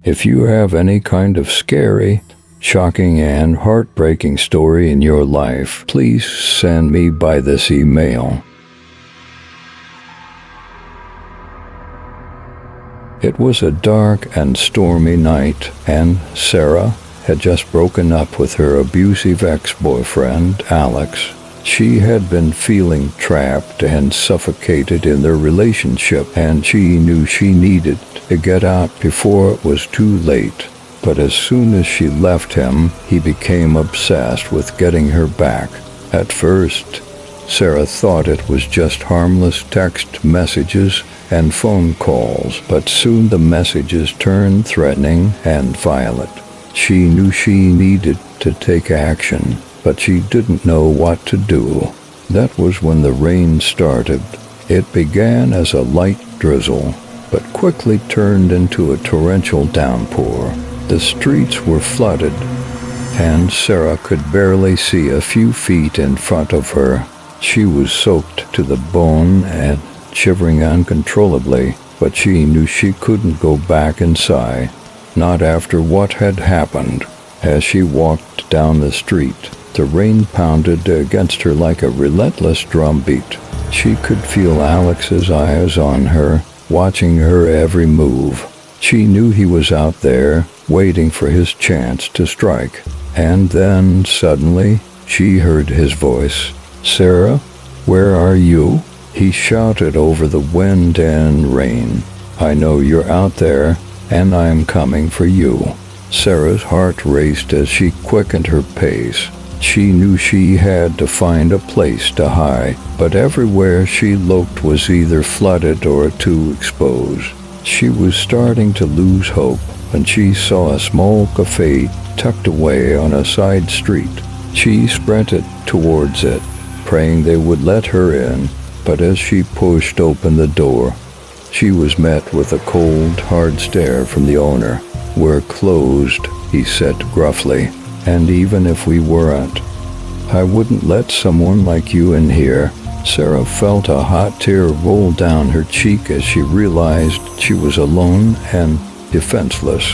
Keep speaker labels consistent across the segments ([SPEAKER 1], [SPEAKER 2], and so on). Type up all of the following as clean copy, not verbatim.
[SPEAKER 1] If you have any kind of scary, shocking, and heartbreaking story in your life, please send me by this email. It was a dark and stormy night, and Sarah had just broken up with her abusive ex-boyfriend, Alex. She had been feeling trapped and suffocated in their relationship, and she knew she needed to get out before it was too late. But as soon as she left him, he became obsessed with getting her back. At first, Sarah thought it was just harmless text messages and phone calls, but soon the messages turned threatening and violent. She knew she needed to take action, but she didn't know what to do. That was when the rain started. It began as a light drizzle, but quickly turned into a torrential downpour. The streets were flooded, and Sarah could barely see a few feet in front of her. She was soaked to the bone and shivering uncontrollably, but she knew she couldn't go back inside, not after what had happened. As she walked down the street, the rain pounded against her like a relentless drumbeat. She could feel Alex's eyes on her, watching her every move. She knew he was out there, waiting for his chance to strike. And then, suddenly, she heard his voice. "Sarah, where are you?" He shouted over the wind and rain. "I know you're out there, and I'm coming for you." Sarah's heart raced as she quickened her pace. She knew she had to find a place to hide, but everywhere she looked was either flooded or too exposed. She was starting to lose hope when she saw a small cafe tucked away on a side street. She sprinted towards it, praying they would let her in, but as she pushed open the door, she was met with a cold, hard stare from the owner. "We're closed," he said gruffly, "and even if we weren't, I wouldn't let someone like you in here." Sarah felt a hot tear roll down her cheek as she realized she was alone and defenseless.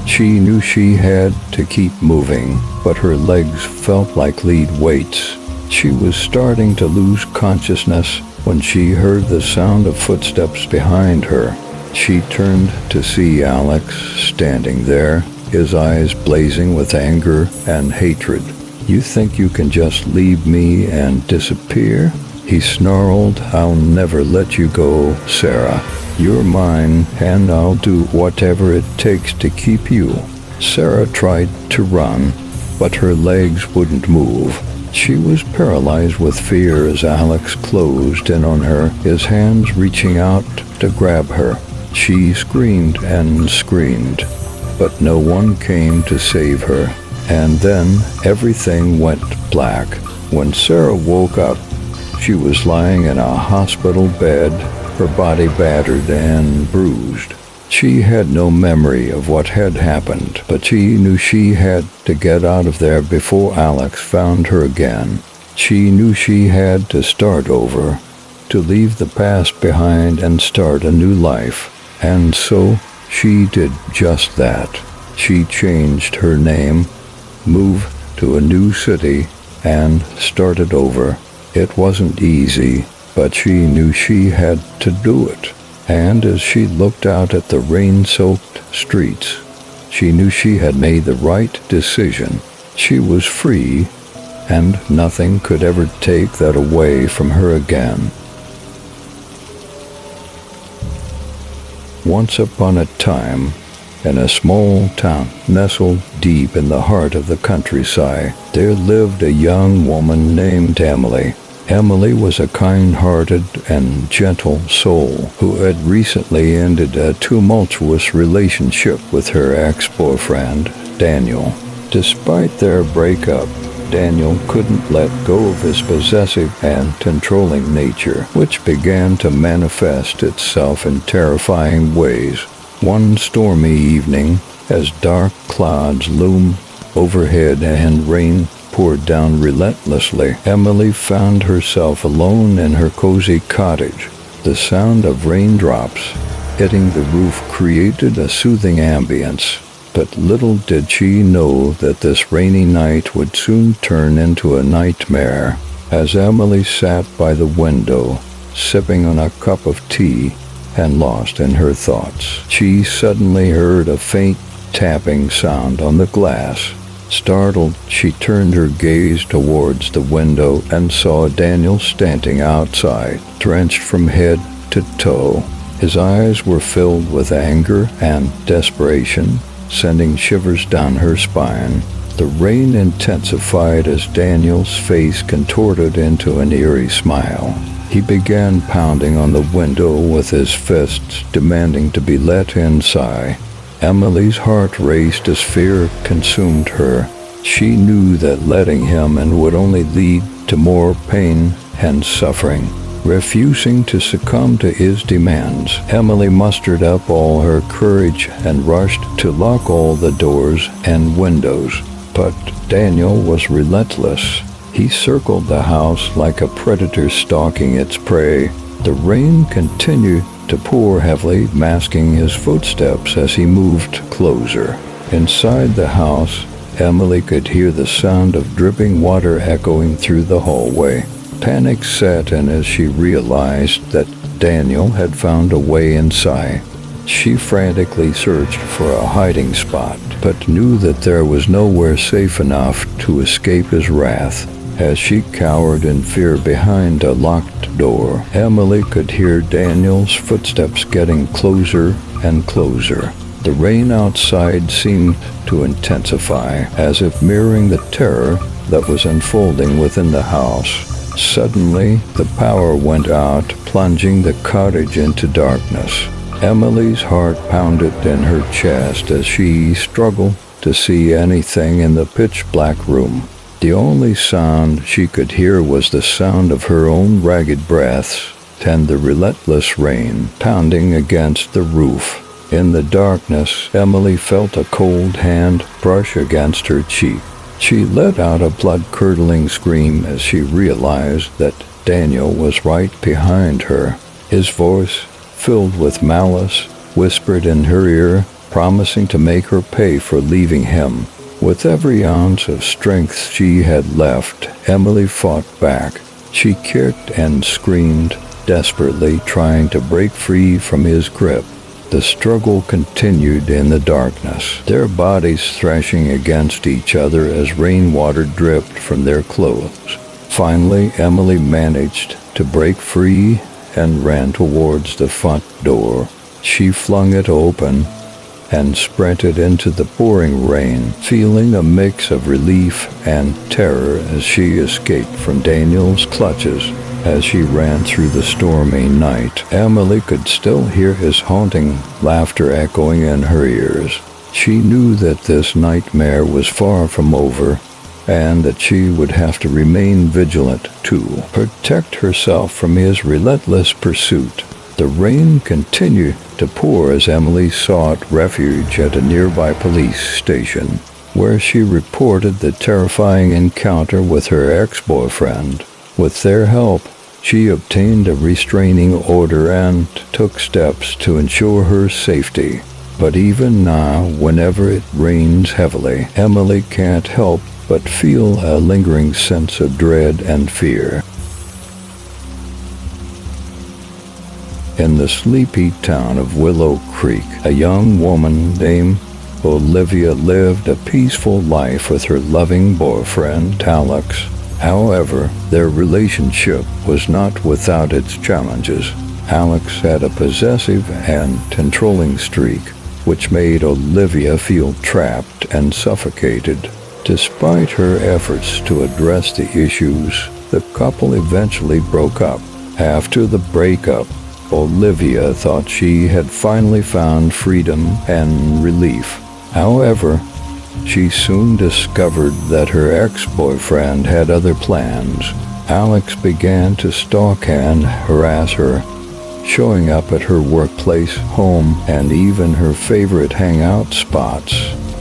[SPEAKER 1] She knew she had to keep moving, but her legs felt like lead weights. She was starting to lose consciousness when she heard the sound of footsteps behind her. She turned to see Alex standing there, his eyes blazing with anger and hatred. "You think you can just leave me and disappear?" He snarled. "I'll never let you go, Sarah. You're mine, and I'll do whatever it takes to keep you." Sarah tried to run, but her legs wouldn't move. She was paralyzed with fear as Alex closed in on her, his hands reaching out to grab her. She screamed and screamed, but no one came to save her. And then everything went black. When Sarah woke up, she was lying in a hospital bed, her body battered and bruised. She had no memory of what had happened, but she knew she had to get out of there before Alex found her again. She knew she had to start over, to leave the past behind and start a new life. And so she did just that. She changed her name, moved to a new city, and started over. It wasn't easy, but she knew she had to do it. And as she looked out at the rain-soaked streets, she knew she had made the right decision. She was free, and nothing could ever take that away from her again. Once upon a time, in a small town nestled deep in the heart of the countryside, there lived a young woman named Emily. Emily was a kind-hearted and gentle soul who had recently ended a tumultuous relationship with her ex-boyfriend, Daniel. Despite their breakup, Daniel couldn't let go of his possessive and controlling nature, which began to manifest itself in terrifying ways. One stormy evening, as dark clouds loomed overhead and rain poured down relentlessly, Emily found herself alone in her cozy cottage. The sound of raindrops hitting the roof created a soothing ambience, But little did she know that this rainy night would soon turn into a nightmare. As Emily sat by the window, sipping on a cup of tea and lost in her thoughts, she suddenly heard a faint tapping sound on the glass. Startled, she turned her gaze towards the window and saw Daniel standing outside, drenched from head to toe. His eyes were filled with anger and desperation, sending shivers down her spine. The rain intensified as Daniel's face contorted into an eerie smile. He began pounding on the window with his fists, demanding to be let inside. Emily's heart raced as fear consumed her. She knew that letting him in would only lead to more pain and suffering. Refusing to succumb to his demands, Emily mustered up all her courage and rushed to lock all the doors and windows. But Daniel was relentless. He circled the house like a predator stalking its prey. The rain continued to pour heavily, masking his footsteps as he moved closer. Inside the house, Emily could hear the sound of dripping water echoing through the hallway. Panic set in as she realized that Daniel had found a way inside. She frantically searched for a hiding spot, but knew that there was nowhere safe enough to escape his wrath. As she cowered in fear behind a locked door, Emily could hear Daniel's footsteps getting closer and closer. The rain outside seemed to intensify, as if mirroring the terror that was unfolding within the house. Suddenly, the power went out, plunging the cottage into darkness. Emily's heart pounded in her chest as she struggled to see anything in the pitch-black room. The only sound she could hear was the sound of her own ragged breaths and the relentless rain pounding against the roof. In the darkness, Emily felt a cold hand brush against her cheek. She let out a blood-curdling scream as she realized that Daniel was right behind her. His voice, filled with malice, whispered in her ear, promising to make her pay for leaving him. With every ounce of strength she had left, Emily fought back. She kicked and screamed, desperately trying to break free from his grip. The struggle continued in the darkness, their bodies thrashing against each other as rainwater dripped from their clothes. Finally, Emily managed to break free and ran towards the front door. She flung it open and sprinted into the pouring rain, feeling a mix of relief and terror as she escaped from Daniel's clutches. As she ran through the stormy night, Emily could still hear his haunting laughter echoing in her ears. She knew that this nightmare was far from over, and that she would have to remain vigilant to protect herself from his relentless pursuit. The rain continued to pour as Emily sought refuge at a nearby police station, where she reported the terrifying encounter with her ex-boyfriend. With their help, she obtained a restraining order and took steps to ensure her safety. But even now, whenever it rains heavily, Emily can't help but feel a lingering sense of dread and fear. In the sleepy town of Willow Creek, a young woman named Olivia lived a peaceful life with her loving boyfriend, Alex. However, their relationship was not without its challenges. Alex had a possessive and controlling streak, which made Olivia feel trapped and suffocated. Despite her efforts to address the issues, the couple eventually broke up. After the breakup, Olivia thought she had finally found freedom and relief. However, she soon discovered that her ex-boyfriend had other plans. Alex began to stalk and harass her, showing up at her workplace, home, and even her favorite hangout spots.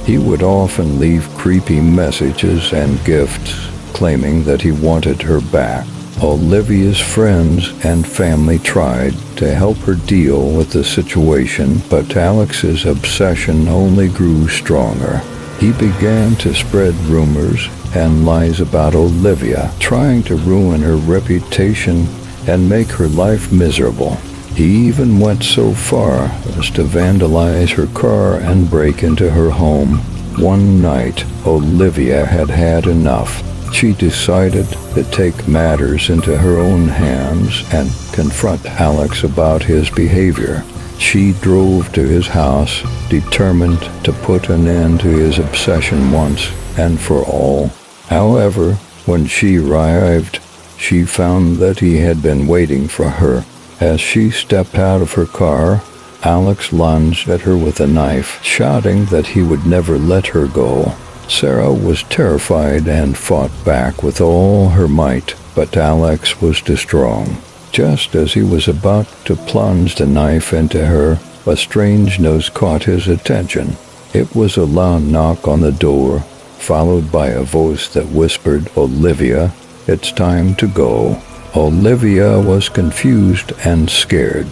[SPEAKER 1] He would often leave creepy messages and gifts, claiming that he wanted her back. Olivia's friends and family tried to help her deal with the situation, but Alex's obsession only grew stronger. He began to spread rumors and lies about Olivia, trying to ruin her reputation and make her life miserable. He even went so far as to vandalize her car and break into her home. One night, Olivia had had enough. She decided to take matters into her own hands and confront Alex about his behavior. She drove to his house, determined to put an end to his obsession once and for all. However, when she arrived, she found that he had been waiting for her. As she stepped out of her car, Alex lunged at her with a knife, shouting that he would never let her go. Sarah was terrified and fought back with all her might, but Alex was too strong. Just as he was about to plunge the knife into her, a strange noise caught his attention. It was a loud knock on the door, followed by a voice that whispered, "Olivia, it's time to go." Olivia was confused and scared,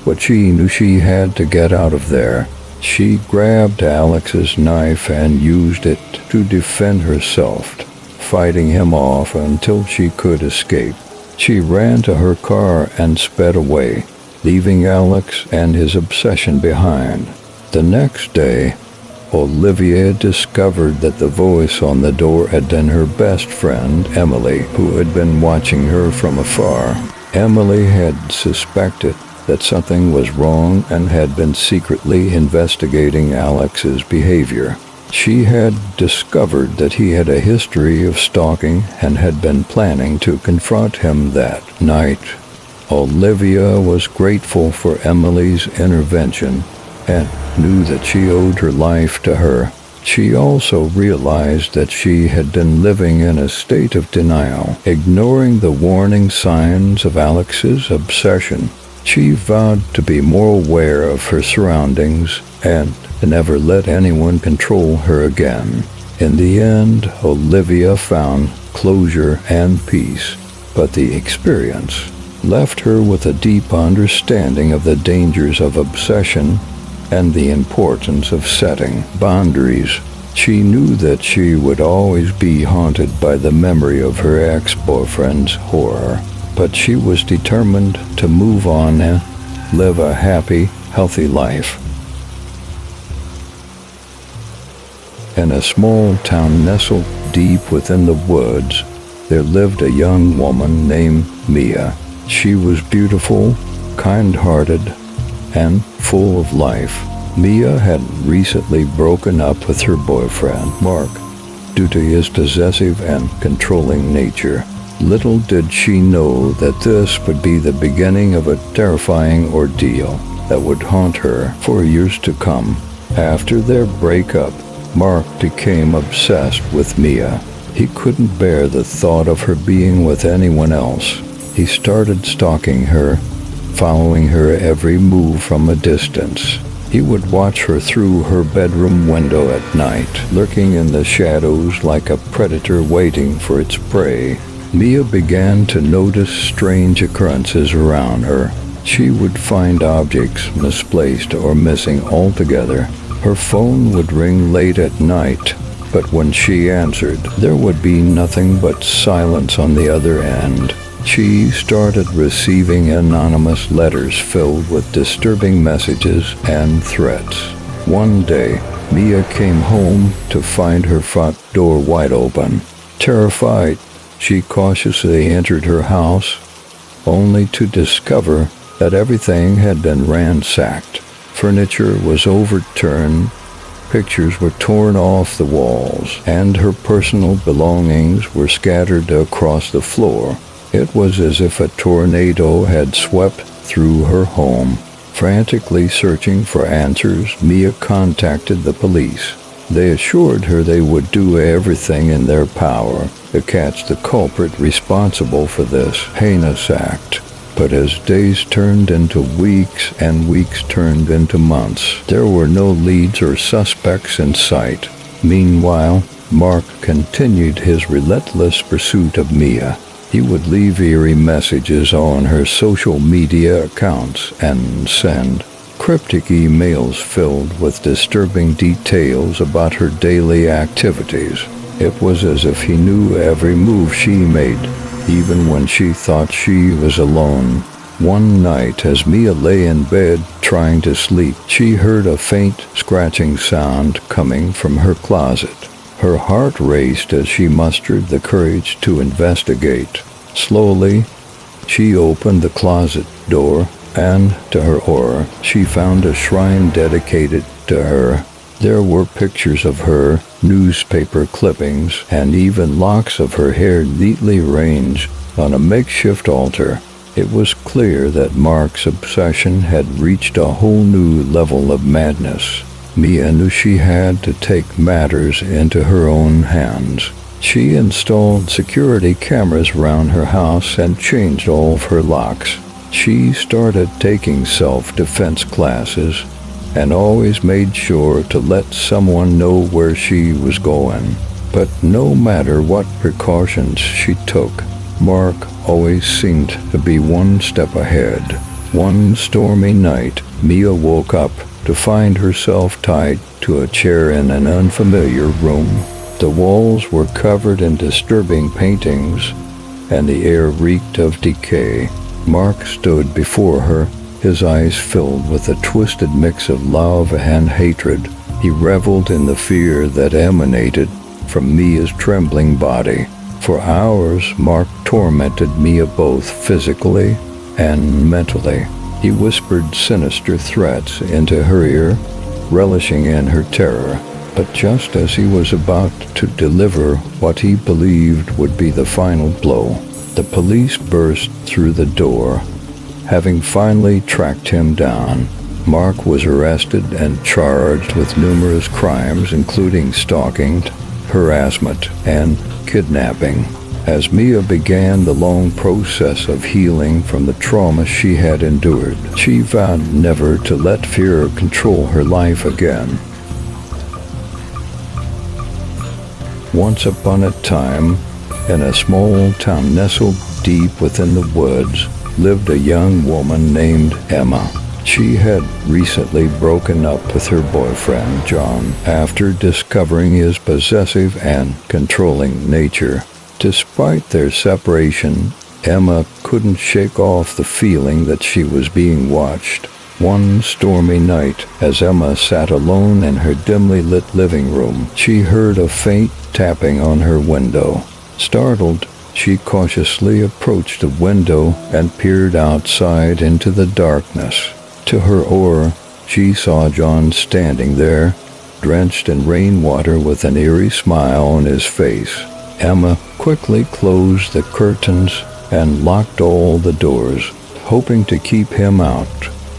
[SPEAKER 1] but she knew she had to get out of there. She grabbed Alex's knife and used it to defend herself, fighting him off until she could escape. She ran to her car and sped away, leaving Alex and his obsession behind. The next day, Olivia discovered that the voice on the door had been her best friend, Emily, who had been watching her from afar. Emily had suspected that something was wrong and had been secretly investigating Alex's behavior. She had discovered that he had a history of stalking and had been planning to confront him that night. Olivia was grateful for Emily's intervention and knew that she owed her life to her. She also realized that she had been living in a state of denial, ignoring the warning signs of Alex's obsession. She vowed to be more aware of her surroundings and to never let anyone control her again. In the end, Olivia found closure and peace, but the experience left her with a deep understanding of the dangers of obsession and the importance of setting boundaries. She knew that she would always be haunted by the memory of her ex-boyfriend's horror, but she was determined to move on and live a happy, healthy life. In a small town nestled deep within the woods, there lived a young woman named Mia. She was beautiful, kind-hearted, and full of life. Mia had recently broken up with her boyfriend, Mark, due to his possessive and controlling nature. Little did she know that this would be the beginning of a terrifying ordeal that would haunt her for years to come. After their breakup, Mark became obsessed with Mia. He couldn't bear the thought of her being with anyone else. He started stalking her, following her every move from a distance. He would watch her through her bedroom window at night, lurking in the shadows like a predator waiting for its prey. Mia began to notice strange occurrences around her. She would find objects misplaced or missing altogether. Her phone would ring late at night, but when she answered, there would be nothing but silence on the other end. She started receiving anonymous letters filled with disturbing messages and threats. One day, Mia came home to find her front door wide open. Terrified, she cautiously entered her house, only to discover that everything had been ransacked. Furniture was overturned, pictures were torn off the walls, and her personal belongings were scattered across the floor. It was as if a tornado had swept through her home. Frantically searching for answers, Mia contacted the police. They assured her they would do everything in their power to catch the culprit responsible for this heinous act. But as days turned into weeks and weeks turned into months, there were no leads or suspects in sight. Meanwhile, Mark continued his relentless pursuit of Mia. He would leave eerie messages on her social media accounts and send cryptic emails filled with disturbing details about her daily activities. It was as if he knew every move she made, even when she thought she was alone. One night, as Mia lay in bed trying to sleep, she heard a faint scratching sound coming from her closet. Her heart raced as she mustered the courage to investigate. Slowly, she opened the closet door, and, to her horror, she found a shrine dedicated to her. There were pictures of her, newspaper clippings, and even locks of her hair neatly arranged on a makeshift altar. It was clear that Mark's obsession had reached a whole new level of madness. Mia knew she had to take matters into her own hands. She installed security cameras around her house and changed all of her locks. She started taking self-defense classes and always made sure to let someone know where she was going. But no matter what precautions she took, Mark always seemed to be one step ahead. One stormy night, Mia woke up to find herself tied to a chair in an unfamiliar room. The walls were covered in disturbing paintings, and the air reeked of decay. Mark stood before her, his eyes filled with a twisted mix of love and hatred. He reveled in the fear that emanated from Mia's trembling body. For hours, Mark tormented Mia both physically and mentally. He whispered sinister threats into her ear, relishing in her terror. But just as he was about to deliver what he believed would be the final blow, the police burst through the door. Having finally tracked him down, Mark was arrested and charged with numerous crimes, including stalking, harassment, and kidnapping. As Mia began the long process of healing from the trauma she had endured, she vowed never to let fear control her life again. Once upon a time, in a small town nestled deep within the woods, lived a young woman named Emma. She had recently broken up with her boyfriend, John, after discovering his possessive and controlling nature. Despite their separation, Emma couldn't shake off the feeling that she was being watched. One stormy night, as Emma sat alone in her dimly lit living room, she heard a faint tapping on her window. Startled, she cautiously approached the window and peered outside into the darkness. To her horror, she saw John standing there, drenched in rainwater with an eerie smile on his face. Emma quickly closed the curtains and locked all the doors, hoping to keep him out.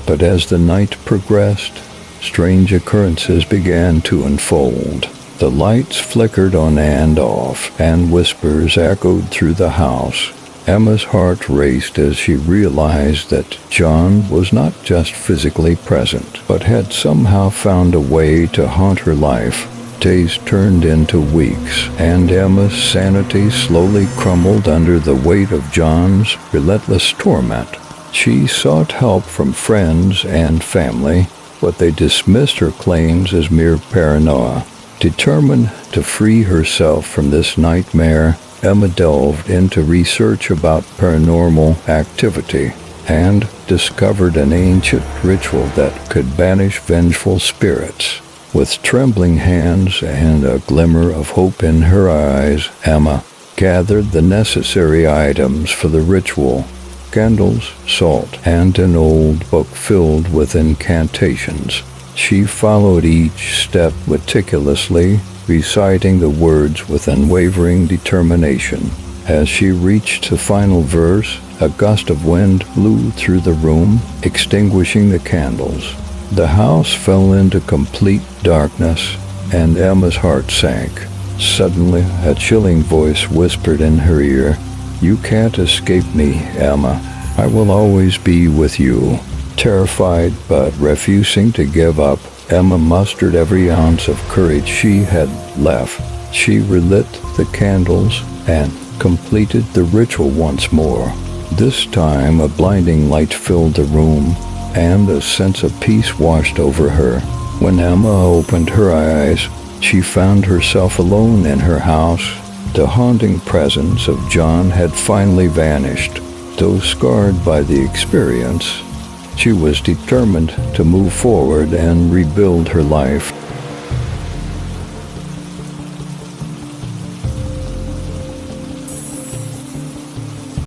[SPEAKER 1] But as the night progressed, strange occurrences began to unfold. The lights flickered on and off, and whispers echoed through the house. Emma's heart raced as she realized that John was not just physically present, but had somehow found a way to haunt her life. Days turned into weeks, and Emma's sanity slowly crumbled under the weight of John's relentless torment. She sought help from friends and family, but they dismissed her claims as mere paranoia. Determined to free herself from this nightmare, Emma delved into research about paranormal activity and discovered an ancient ritual that could banish vengeful spirits. With trembling hands and a glimmer of hope in her eyes, Emma gathered the necessary items for the ritual: candles, salt, and an old book filled with incantations. She followed each step meticulously, reciting the words with unwavering determination. As she reached the final verse, a gust of wind blew through the room, extinguishing the candles. The house fell into complete darkness, and Emma's heart sank. Suddenly, a chilling voice whispered in her ear, "You can't escape me, Emma. I will always be with you." Terrified but refusing to give up, Emma mustered every ounce of courage she had left. She relit the candles and completed the ritual once more. This time a blinding light filled the room, and a sense of peace washed over her. When Emma opened her eyes, she found herself alone in her house. The haunting presence of John had finally vanished. Though scarred by the experience, she was determined to move forward and rebuild her life.